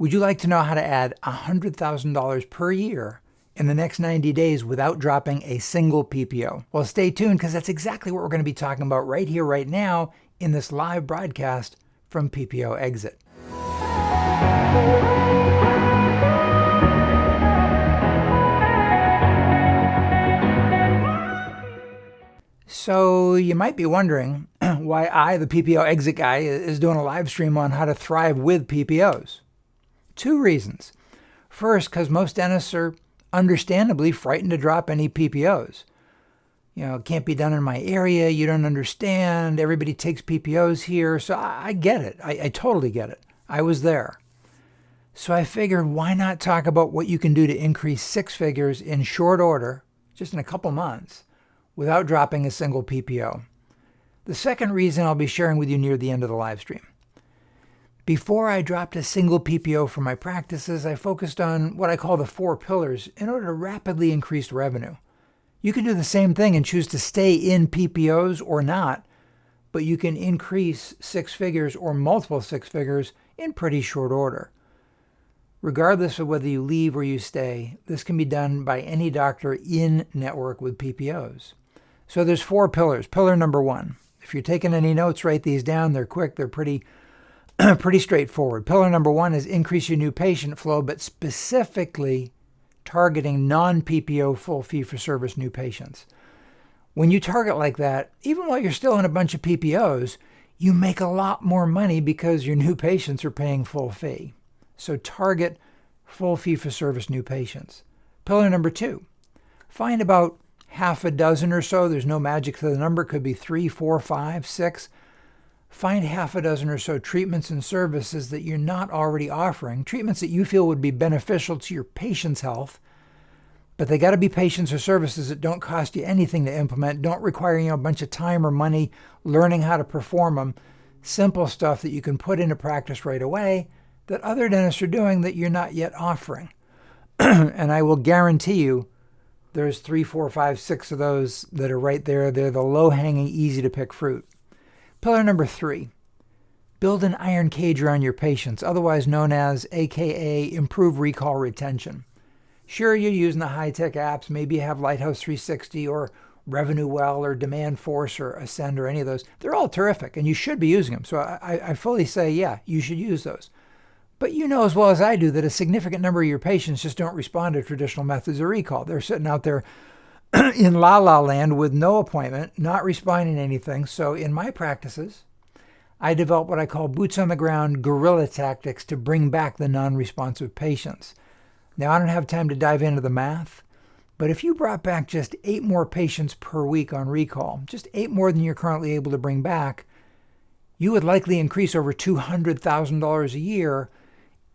Would you like to know how to add $100,000 per year in the next 90 days without dropping a single PPO? Well, stay tuned, because that's exactly what we're going to be talking about right here, right now, in this live broadcast from PPO Exit. So you might be wondering why I, the PPO Exit guy, is doing a live stream on how to thrive with PPOs. Two reasons. First, because most dentists are understandably frightened to drop any PPOs. It can't be done in my area. You don't understand. Everybody takes PPOs here. So I get it. I totally get it. I was there. So I figured, why not talk about what you can do to increase six figures in short order, just in a couple months, without dropping a single PPO. The second reason I'll be sharing with you near the end of the live stream. Before I dropped a single PPO for my practices, I focused on what I call the 4 pillars in order to rapidly increase revenue. You can do the same thing and choose to stay in PPOs or not, but you can increase six figures or multiple six figures in pretty short order. Regardless of whether you leave or you stay, this can be done by any doctor in network with PPOs. So there's 4 pillars. Pillar number 1. If you're taking any notes, write these down. They're quick. They're pretty straightforward. Pillar number 1 is increase your new patient flow, but specifically targeting non-PPO full fee-for-service new patients. When you target like that, even while you're still in a bunch of PPOs, you make a lot more money because your new patients are paying full fee. So target full fee-for-service new patients. Pillar number 2, find about half a dozen or so. There's no magic to the number. It could be 3, 4, 5, 6. Find half a dozen or so treatments and services that you're not already offering, treatments that you feel would be beneficial to your patient's health, but they got to be patients or services that don't cost you anything to implement, don't require a bunch of time or money learning how to perform them. Simple stuff that you can put into practice right away that other dentists are doing that you're not yet offering. And I will guarantee you there's 3, 4, 5, 6 of those that are right there. They're the low-hanging, easy-to-pick fruit. Pillar number 3, build an iron cage around your patients, otherwise known as AKA improve recall retention. Sure, you're using the high-tech apps. Maybe you have Lighthouse 360 or Revenue Well or Demand Force or Ascend or any of those. They're all terrific, and you should be using them. So I fully say, yeah, you should use those. But you know as well as I do that a significant number of your patients just don't respond to traditional methods of recall. They're sitting out there in la-la land with no appointment, not responding to anything. So in my practices, I develop what I call boots-on-the-ground guerrilla tactics to bring back the non-responsive patients. Now, I don't have time to dive into the math, but if you brought back just 8 more patients per week on recall, just 8 more than you're currently able to bring back, you would likely increase over $200,000 a year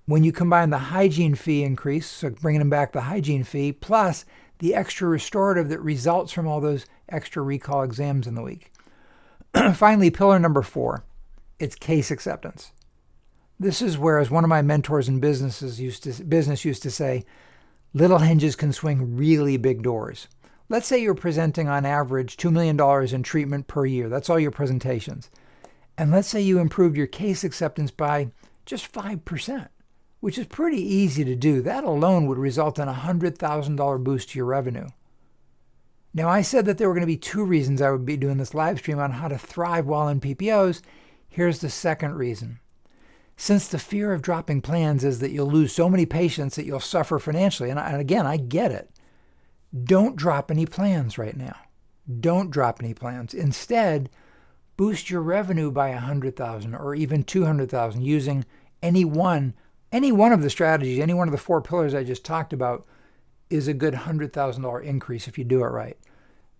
when you combine the hygiene fee increase, so bringing them back the hygiene fee, plus the extra restorative that results from all those extra recall exams in the week. Finally, pillar number 4, it's case acceptance. This is where, as one of my mentors in business used to say, little hinges can swing really big doors. Let's say you're presenting on average $2 million in treatment per year. That's all your presentations. And let's say you improved your case acceptance by just 5%. Which is pretty easy to do. That alone would result in a $100,000 boost to your revenue. Now, I said that there were going to be 2 reasons I would be doing this live stream on how to thrive while in PPOs. Here's the second reason. Since the fear of dropping plans is that you'll lose so many patients that you'll suffer financially, and again, I get it. Don't drop any plans right now. Don't drop any plans. Instead, boost your revenue by $100,000 or even $200,000 using any one of the strategies, any one of the 4 pillars I just talked about is a good $100,000 increase if you do it right.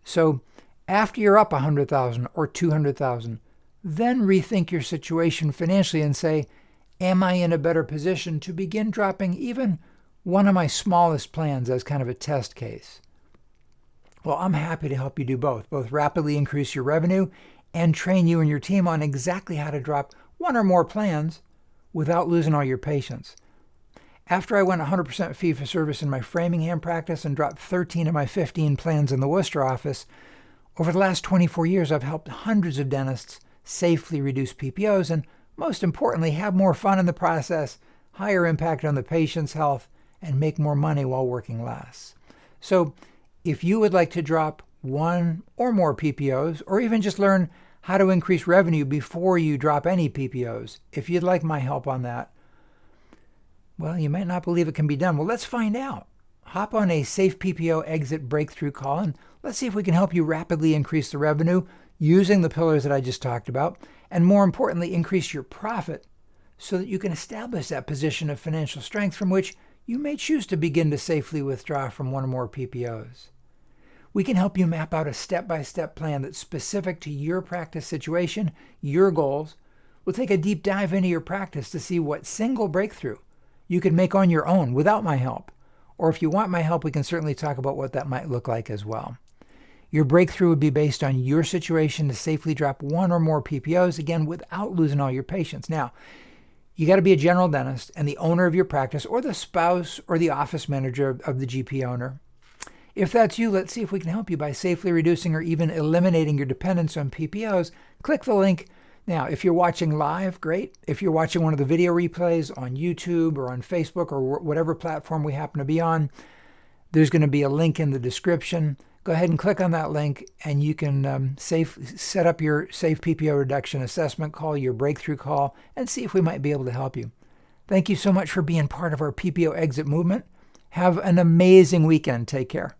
So after you're up $100,000 or $200,000, then rethink your situation financially and say, am I in a better position to begin dropping even one of my smallest plans as kind of a test case? Well, I'm happy to help you do both rapidly increase your revenue and train you and your team on exactly how to drop one or more plans without losing all your patients. After I went 100% fee-for-service in my Framingham practice and dropped 13 of my 15 plans in the Worcester office, over the last 24 years, I've helped hundreds of dentists safely reduce PPOs and, most importantly, have more fun in the process, higher impact on the patient's health, and make more money while working less. So if you would like to drop one or more PPOs, or even just learn how to increase revenue before you drop any PPOs, if you'd like my help on that, well, you might not believe it can be done. Well, let's find out. Hop on a Safe PPO Exit Breakthrough call, and let's see if we can help you rapidly increase the revenue using the pillars that I just talked about, and more importantly, increase your profit so that you can establish that position of financial strength from which you may choose to begin to safely withdraw from one or more PPOs. We can help you map out a step-by-step plan that's specific to your practice situation, your goals. We'll take a deep dive into your practice to see what single breakthrough you can make on your own without my help. Or if you want my help, we can certainly talk about what that might look like as well. Your breakthrough would be based on your situation to safely drop one or more PPOs, again, without losing all your patients. Now, you got to be a general dentist and the owner of your practice, or the spouse or the office manager of the GP owner. If that's you, let's see if we can help you by safely reducing or even eliminating your dependence on PPOs. Click the link. Now, if you're watching live, great. If you're watching one of the video replays on YouTube or on Facebook or whatever platform we happen to be on, there's going to be a link in the description. Go ahead and click on that link, and you can set up your Safe PPO Reduction Assessment call, your breakthrough call, and see if we might be able to help you. Thank you so much for being part of our PPO Exit movement. Have an amazing weekend. Take care.